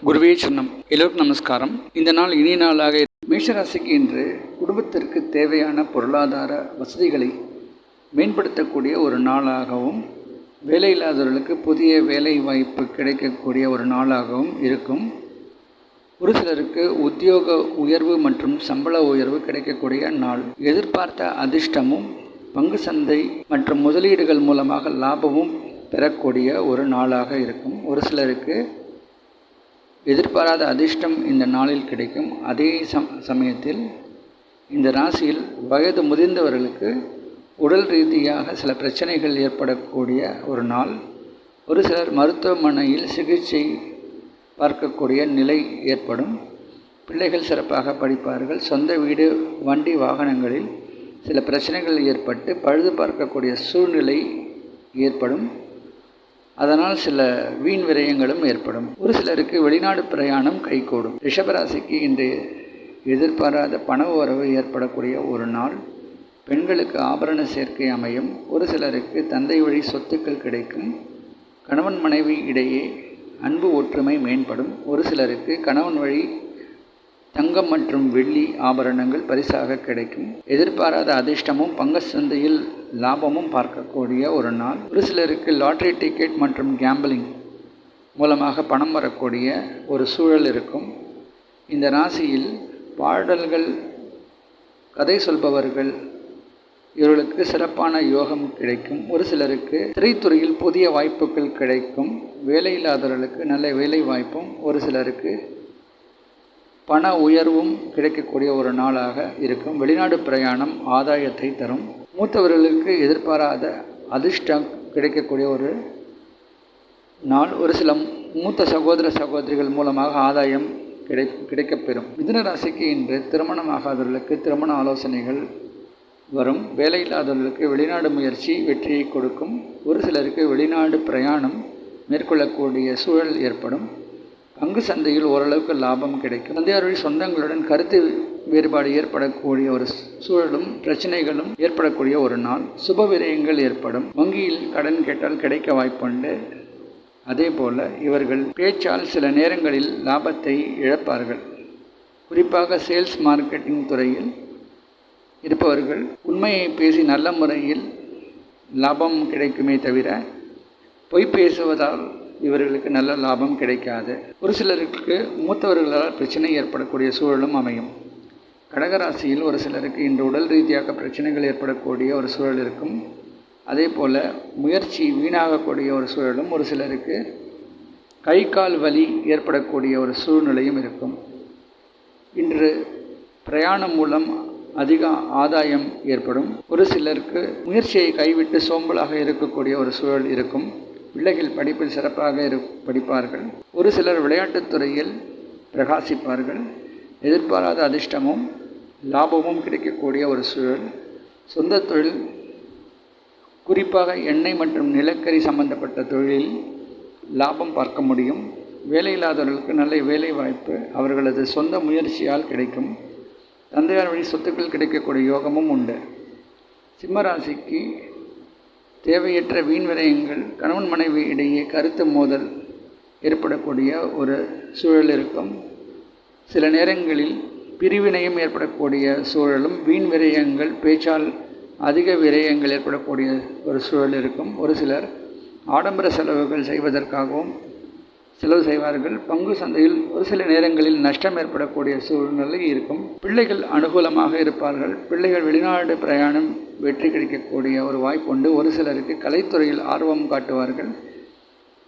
குருவே சரணம். எல்லோருக்கும் நமஸ்காரம். இந்த நாள் இனிய நாளாக மேஷராசிக்கு இன்று குடும்பத்திற்கு தேவையான பொருளாதார வசதிகளை மேம்படுத்தக்கூடிய ஒரு நாளாகவும், வேலையில்லாதவர்களுக்கு புதிய வேலை வாய்ப்பு கிடைக்கக்கூடிய ஒரு நாளாகவும் இருக்கும். ஒரு சிலருக்கு உத்தியோக உயர்வு மற்றும் சம்பள உயர்வு கிடைக்கக்கூடிய நாள். எதிர்பார்த்த அதிர்ஷ்டமும் பங்கு சந்தை மற்றும் முதலீடுகள் மூலமாக லாபமும் பெறக்கூடிய ஒரு நாளாக இருக்கும். ஒரு சிலருக்கு எதிர்பாராத அதிர்ஷ்டம் இந்த நாளில் கிடைக்கும். அதே சமயத்தில் இந்த ராசியில் வயது முதிர்ந்தவர்களுக்கு உடல் ரீதியாக சில பிரச்சனைகள் ஏற்படக்கூடிய ஒரு நாள். ஒரு சிலர் மருத்துவமனையில் சிகிச்சை பார்க்கக்கூடிய நிலை ஏற்படும். பிள்ளைகள் சிறப்பாக படிப்பார்கள். சொந்த வீடு, வண்டி, வாகனங்களில் சில பிரச்சனைகள் ஏற்பட்டு பழுது பார்க்கக்கூடிய சூழ்நிலை ஏற்படும். அதனால் சில வீண் விரயங்களும் ஏற்படும். ஒரு சிலருக்கு வெளிநாடு பிரயாணம் கைகூடும். ரிஷபராசிக்கு இன்று எதிர்பாராத பண வரவு ஏற்படக்கூடிய ஒரு நாள். பெண்களுக்கு ஆபரண சேர்க்கை அமையும். ஒரு சிலருக்கு தந்தை வழி சொத்துக்கள் கிடைக்கும். கணவன் மனைவி இடையே அன்பு ஒற்றுமை மேம்படும். ஒரு சிலருக்கு கணவன் வழி தங்கம் மற்றும் வெள்ளி ஆபரணங்கள் பரிசாக கிடைக்கும். எதிர்பாராத அதிர்ஷ்டமும் பங்கு சந்தையில் லாபமும் பார்க்கக்கூடிய ஒரு நாள். ஒரு சிலருக்கு லாட்ரி டிக்கெட் மற்றும் கேம்பிளிங் மூலமாக பணம் வரக்கூடிய ஒரு சூழல் இருக்கும். இந்த ராசியில் பாடல்கள், கதை சொல்பவர்கள் இவர்களுக்கு சிறப்பான யோகம் கிடைக்கும். ஒரு சிலருக்கு திரைத்துறையில் புதிய வாய்ப்புகள் கிடைக்கும். வேலையில்லாதவர்களுக்கு நல்ல வேலை வாய்ப்பும், ஒரு சிலருக்கு பண உயர்வும் கிடைக்கக்கூடிய ஒரு நாளாக இருக்கும். வெளிநாடு பிரயாணம் ஆதாயத்தை தரும். மூத்தவர்களுக்கு எதிர்பாராத அதிர்ஷ்டம் கிடைக்கக்கூடிய ஒரு நாள். ஒரு சில மூத்த சகோதர சகோதரிகள் மூலமாக ஆதாயம் கிடைக்கப்பெறும். மிதுன ராசிக்கு இன்று திருமணமாகாதவர்களுக்கு திருமண ஆலோசனைகள் வரும். வேலையில்லாதவர்களுக்கு வெளிநாடு முயற்சி வெற்றியை கொடுக்கும். ஒரு சிலருக்கு வெளிநாடு பிரயாணம் மேற்கொள்ளக்கூடிய சூழல் ஏற்படும். பங்கு சந்தையில் ஓரளவுக்கு லாபம் கிடைக்கும். தந்தையார் வழி சொந்தங்களுடன் கருத்து வேறுபாடு ஏற்படக்கூடிய ஒரு சூழலும் பிரச்சனைகளும் ஏற்படக்கூடிய ஒரு நாள். சுப விரயங்கள் ஏற்படும். வங்கியில் கடன் கேட்டால் கிடைக்க வாய்ப்புண்டு. அதே போல் இவர்கள் பேச்சால் சில நேரங்களில் லாபத்தை இழப்பார்கள். குறிப்பாக சேல்ஸ் மார்க்கெட்டிங் துறையில் இருப்பவர்கள் உண்மையை பேசி நல்ல முறையில் லாபம் கிடைக்குமே தவிர பொய் பேசுவதால் இவர்களுக்கு நல்ல லாபம் கிடைக்காது. ஒரு சிலருக்கு மூத்தவர்களால் பிரச்சனை ஏற்படக்கூடிய சூழலும் அமையும். கடகராசியில் ஒரு சிலருக்கு இன்று உடல் ரீதியாக பிரச்சனைகள் ஏற்படக்கூடிய ஒரு சூழல் இருக்கும். அதே போல் முயற்சி வீணாகக்கூடிய ஒரு சூழலும், ஒரு சிலருக்கு கை கால் வலி ஏற்படக்கூடிய ஒரு சூழ்நிலையும் இருக்கும். இன்று பிரயாணம் மூலம் அதிக ஆதாயம் ஏற்படும். ஒரு சிலருக்கு முயற்சியை கைவிட்டு சோம்பலாக இருக்கக்கூடிய ஒரு சூழல் இருக்கும். பிள்ளைகள் படிப்பில் சிறப்பாக படிப்பார்கள். ஒரு சிலர் விளையாட்டுத் துறையில் பிரகாசிப்பார்கள். எதிர்பாராத அதிர்ஷ்டமும் லாபமும் கிடைக்கக்கூடிய ஒரு சூழல். சொந்த தொழில், குறிப்பாக எண்ணெய் மற்றும் நிலக்கரி சம்பந்தப்பட்ட தொழிலில் லாபம் பார்க்க முடியும். வேலையில்லாதவர்களுக்கு நல்ல வேலை வாய்ப்பு அவர்களது சொந்த முயற்சியால் கிடைக்கும். தந்தையார் வழி சொத்துக்கள் கிடைக்கக்கூடிய யோகமும் உண்டு. சிம்மராசிக்கு தேவையற்ற வீண் விரயங்கள், கணவன் மனைவி இடையே கருத்து மோதல் ஏற்படக்கூடிய ஒரு சூழல் இருக்கும். சில நேரங்களில் பிரிவினையும் ஏற்படக்கூடிய சூழலும், வீண் விரயங்கள், பேச்சால் அதிக விரயங்கள் ஏற்படக்கூடிய ஒரு சூழல் இருக்கும். ஒரு சிலர் ஆடம்பர செலவுகள் செய்வதற்காகவும் செலவு செய்வார்கள். பங்கு சந்தையில் ஒரு சில நேரங்களில் நஷ்டம் ஏற்படக்கூடிய சூழ்நிலை இருக்கும். பிள்ளைகள் அனுகூலமாக இருப்பார்கள். பிள்ளைகள் வெளிநாடு பிரயாணம் வெற்றி கிடைக்கக்கூடிய ஒரு வாய்ப்புண்டு. ஒரு சிலருக்கு கலைத்துறையில் ஆர்வம் காட்டுவார்கள்.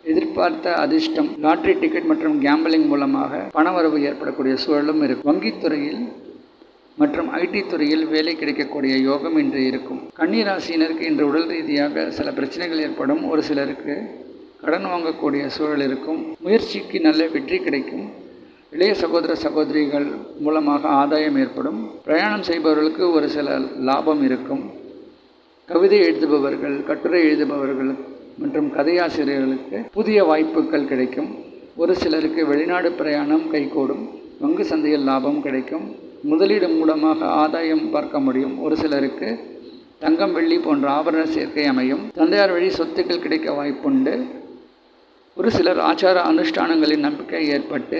எதிர்பார்த்த அதிர்ஷ்டம், லாட்ரி டிக்கெட் மற்றும் கேம்பிளிங் மூலமாக பணவரவு ஏற்படக்கூடிய சூழலும் இருக்கும். வங்கித்துறையில் மற்றும் ஐடி துறையில் வேலை கிடைக்கக்கூடிய யோகம் இன்று இருக்கும். கன்னிராசியினருக்கு இன்று உடல் ரீதியாக சில பிரச்சனைகள் ஏற்படும். ஒரு சிலருக்கு கடன் வாங்கக்கூடிய சூழல் இருக்கும். முயற்சிக்கு நல்ல வெற்றி கிடைக்கும். இளைய சகோதர சகோதரிகள் மூலமாக ஆதாயம் ஏற்படும். பிரயாணம் செய்பவர்களுக்கு ஒரு சில லாபம் இருக்கும். கவிதை எழுதுபவர்கள், கட்டுரை எழுதுபவர்கள் மற்றும் கதையாசிரியர்களுக்கு புதிய வாய்ப்புகள் கிடைக்கும். ஒரு சிலருக்கு வெளிநாடு பிரயாணம் கைகூடும். பங்கு சந்தையில் லாபம் கிடைக்கும். முதலீடு மூலமாக ஆதாயம் பார்க்க முடியும். ஒரு சிலருக்கு தங்கம், வெள்ளி போன்ற ஆபரண சேர்க்கை அமையும். தந்தையார் வழி சொத்துக்கள் கிடைக்க வாய்ப்புண்டு. ஒரு சிலர் ஆச்சார அனுஷ்டானங்களின் நம்பிக்கை ஏற்பட்டு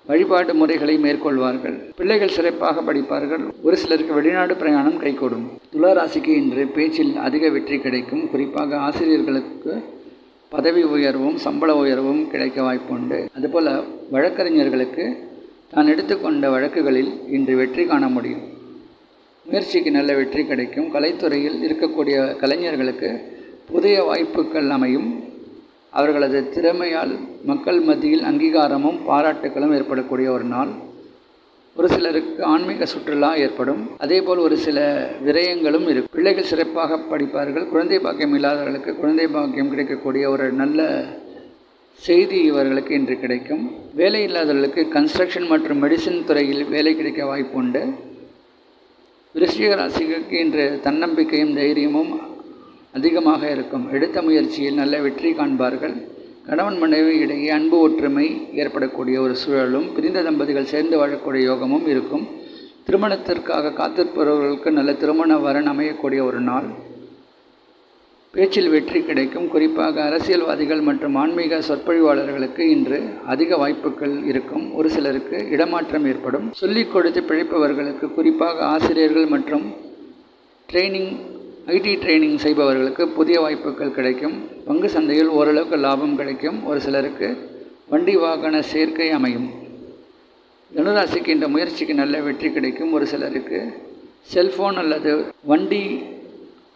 வழிபாடு முறைகளை மேற்கொள்வார்கள். பிள்ளைகள் சிறப்பாக படிப்பார்கள். ஒரு சிலருக்கு வெளிநாடு பிரயாணம் கைகூடும். துலா ராசிக்கு இன்று பேச்சில் அதிக வெற்றி கிடைக்கும். குறிப்பாக ஆசிரியர்களுக்கு பதவி உயர்வும் சம்பள உயர்வும் கிடைக்க வாய்ப்புண்டு. அதுபோல் வழக்கறிஞர்களுக்கு தான் எடுத்துக்கொண்ட வழக்குகளில் இன்று வெற்றி காண முடியும். முயற்சிக்கு நல்ல வெற்றி கிடைக்கும். கலைத்துறையில் இருக்கக்கூடிய கலைஞர்களுக்கு புதிய வாய்ப்புகள் அமையும். அவர்களது திறமையால் மக்கள் மத்தியில் அங்கீகாரமும் பாராட்டுகளும் ஏற்படக்கூடிய ஒரு நாள். ஒரு சிலருக்கு ஆன்மீக சுற்றுலா ஏற்படும். அதேபோல் ஒரு சில விரயங்களும் இருக்கும். பிள்ளைகள் சிறப்பாக படிப்பார்கள். குழந்தை பாக்கியம் இல்லாதவர்களுக்கு குழந்தை பாக்கியம் கிடைக்கக்கூடிய ஒரு நல்ல செய்தி இவர்களுக்கு இன்று கிடைக்கும். வேலை இல்லாதவர்களுக்கு கன்ஸ்ட்ரக்ஷன் மற்றும் மெடிசின் துறையில் வேலை கிடைக்க வாய்ப்புண்டு. விருச்சிக ராசிக்கு இன்று தன்னம்பிக்கையும் தைரியமும் அதிகமாக இருக்கும். எடுத்த முயற்சியில் நல்ல வெற்றி காண்பார்கள். கணவன் மனைவி இடையே அன்பு ஒற்றுமை ஏற்படக்கூடிய ஒரு சூழலும் பிரிந்த தம்பதிகள் சேர்ந்து வாழக்கூடிய யோகமும் இருக்கும். திருமணத்திற்காக காத்திருப்பவர்களுக்கு நல்ல திருமண வரன் அமையக்கூடிய ஒரு நாள். பேச்சில் வெற்றி கிடைக்கும். குறிப்பாக அரசியல்வாதிகள் மற்றும் ஆன்மீக சொற்பொழிவாளர்களுக்கு இன்று அதிக வாய்ப்புகள் இருக்கும். ஒரு சிலருக்கு இடமாற்றம் ஏற்படும். சொல்லிக் கொடுத்து பிழைப்பவர்களுக்கு குறிப்பாக ஆசிரியர்கள் மற்றும் ஐடி ட்ரைனிங் செய்பவர்களுக்கு புதிய வாய்ப்புகள் கிடைக்கும். பங்கு சந்தையில் ஓரளவுக்கு லாபம் கிடைக்கும். ஒரு சிலருக்கு வண்டி வாகன சேர்க்கை அமையும். தனுராசிக்கு இந்த முயற்சிக்கு நல்ல வெற்றி கிடைக்கும். ஒரு சிலருக்கு செல்ஃபோன் அல்லது வண்டி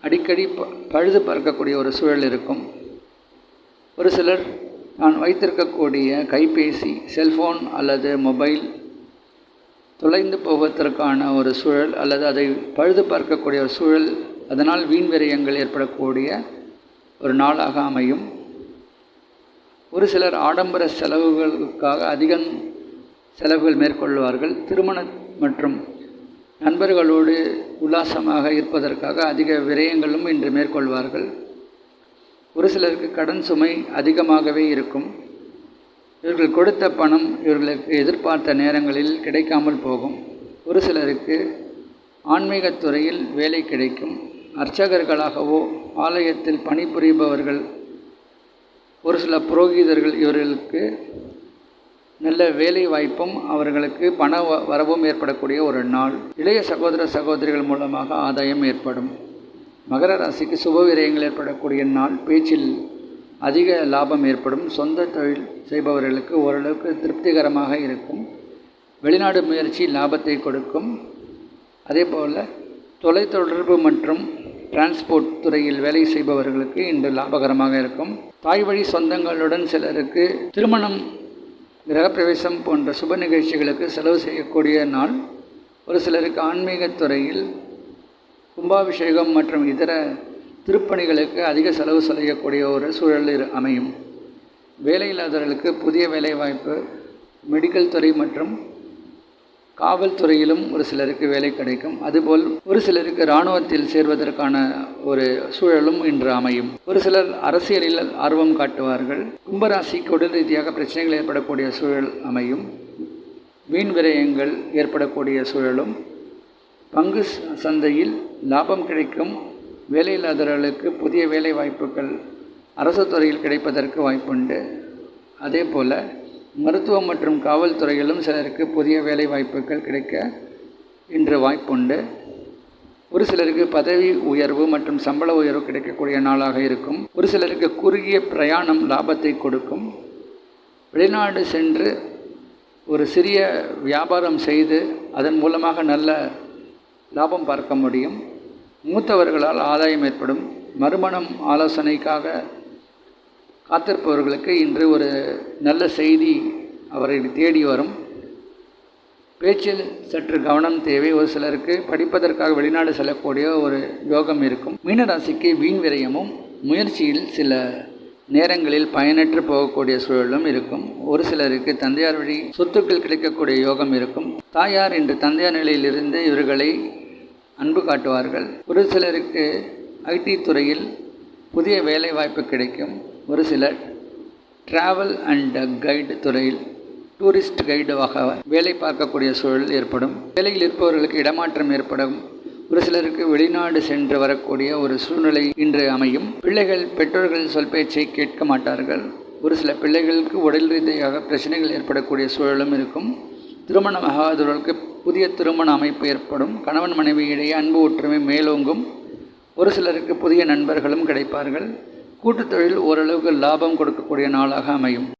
அடிக்கடி பழுது பார்க்கக்கூடிய ஒரு சூழல் இருக்கும். ஒரு சிலர் நான் வைத்திருக்கக்கூடிய கைபேசி செல்ஃபோன் அல்லது மொபைல் தொலைந்து போவதற்கான ஒரு சூழல் அல்லது அதை பழுது பார்க்கக்கூடிய ஒரு சூழல், அதனால் வீண் விரயங்கள் ஏற்படக்கூடிய ஒரு நாளாக அமையும். ஒரு சிலர் ஆடம்பர செலவுகளுக்காக அதிகம் செலவுகள் மேற்கொள்வார்கள். திருமணம் மற்றும் நண்பர்களோடு உல்லாசமாக இருப்பதற்காக அதிக விரயங்களும் இன்று மேற்கொள்வார்கள். ஒரு சிலருக்கு கடன் சுமை அதிகமாகவே இருக்கும். இவர்கள் கொடுத்த பணம் இவர்களுக்கு எதிர்பார்த்த நேரங்களில் கிடைக்காமல் போகும். ஒரு சிலருக்கு ஆன்மீகத்துறையில் வேலை கிடைக்கும். அர்ச்சகர்களாகவோ ஆலயத்தில் பணிபுரிபவர்கள், ஒரு சில புரோகிதர்கள் இவர்களுக்கு நல்ல வேலை வாய்ப்பும் அவர்களுக்கு பண வரவும் ஏற்படக்கூடிய ஒரு நாள். இளைய சகோதர சகோதரிகள் மூலமாக ஆதாயம் ஏற்படும். மகர ராசிக்கு சுப விரயங்கள் ஏற்படக்கூடிய நாள். பேச்சில் அதிக லாபம் ஏற்படும். சொந்த தொழில் செய்பவர்களுக்கு ஓரளவுக்கு திருப்திகரமாக இருக்கும். வெளிநாடு முயற்சி லாபத்தை கொடுக்கும். அதே போல் தொலைத்தொடர்பு மற்றும் டிரான்ஸ்போர்ட் துறையில் வேலை செய்பவர்களுக்கு இன்று லாபகரமாக இருக்கும். தாய் வழி சொந்தங்களுடன் சிலருக்கு திருமணம், கிரகப்பிரவேசம் போன்ற சுப நிகழ்ச்சிகளுக்கு செலவு செய்யக்கூடிய நாள். ஒரு சிலருக்கு ஆன்மீகத்துறையில் கும்பாபிஷேகம் மற்றும் இதர திருப்பணிகளுக்கு அதிக செலவு செய்யக்கூடிய ஒரு சூழல் அமையும். வேலையில்லாதவர்களுக்கு புதிய வேலைவாய்ப்பு, மெடிக்கல் துறை மற்றும் காவல்துறையிலும் ஒரு சிலருக்கு வேலை கிடைக்கும். அதுபோல் ஒரு சிலருக்கு இராணுவத்தில் சேர்வதற்கான ஒரு சூழலும் இன்று அமையும். ஒரு சிலர் அரசியலில் ஆர்வம் காட்டுவார்கள். கும்பராசிக்கு உடல் ரீதியாக பிரச்சனைகள் ஏற்படக்கூடிய சூழல் அமையும். வீண் விரயங்கள் ஏற்படக்கூடிய சூழலும். பங்கு சந்தையில் லாபம் கிடைக்கும். வேலையில்லாதவர்களுக்கு புதிய வேலை வாய்ப்புகள் அரசு துறையில் கிடைப்பதற்கு வாய்ப்புண்டு. அதே போல் மருத்துவம் மற்றும் காவல்துறையிலும் சிலருக்கு புதிய வேலை வாய்ப்புகள் கிடைக்க இன்று வாய்ப்புண்டு. ஒரு சிலருக்கு பதவி உயர்வு மற்றும் சம்பள உயர்வு கிடைக்கக்கூடிய நாளாக இருக்கும். ஒரு சிலருக்கு குறுகிய பிரயாணம் லாபத்தை கொடுக்கும். வெளிநாடு சென்று ஒரு சிறிய வியாபாரம் செய்து அதன் மூலமாக நல்ல லாபம் பார்க்க முடியும். மூத்தவர்களால் ஆதாயம் ஏற்படும். மறுமணம் ஆலோசனைக்காக காத்திருப்பவர்களுக்கு இன்று ஒரு நல்ல செய்தி அவரை தேடி வரும். பேச்சில் சற்று கவனம் தேவை. ஒரு சிலருக்கு படிப்பதற்காக வெளிநாடு செல்லக்கூடிய ஒரு யோகம் இருக்கும். மீனராசிக்கு வீண் விரயமும் முயற்சியில் சில நேரங்களில் பயனற்று போகக்கூடிய சூழலும் இருக்கும். ஒரு சிலருக்கு தந்தையார் வழி சொத்துக்கள் கிடைக்கக்கூடிய யோகம் இருக்கும். தாயார் இன்று தந்தையார் நிலையிலிருந்து இவர்களை அன்பு காட்டுவார்கள். ஒரு சிலருக்கு ஐடி துறையில் புதிய வேலை வாய்ப்பு கிடைக்கும். ஒரு சிலர் டிராவல் அண்ட் கைடு துறையில் டூரிஸ்ட் கைடாக வேலை பார்க்கக்கூடிய சூழல் ஏற்படும். வேலையில் இருப்பவர்களுக்கு இடமாற்றம் ஏற்படும். ஒரு சிலருக்கு வெளிநாடு சென்று வரக்கூடிய ஒரு சூழ்நிலை இன்று அமையும். பிள்ளைகள் பெற்றோர்கள் சொல் பேச்சை கேட்க மாட்டார்கள். ஒரு சில பிள்ளைகளுக்கு உடல் ரீதியாக பிரச்சனைகள் ஏற்படக்கூடிய சூழலும் இருக்கும். திருமணமாகாதவர்களுக்கு புதிய திருமண அமைப்பு ஏற்படும். கணவன் மனைவி இடையே அன்பு ஒற்றுமை மேலோங்கும். ஒரு சிலருக்கு புதிய நண்பர்களும் கிடைப்பார்கள். கூட்டுத் தொழில் ஓரளவுக்கு லாபம் கொடுக்கக்கூடிய நாளாக அமையும்.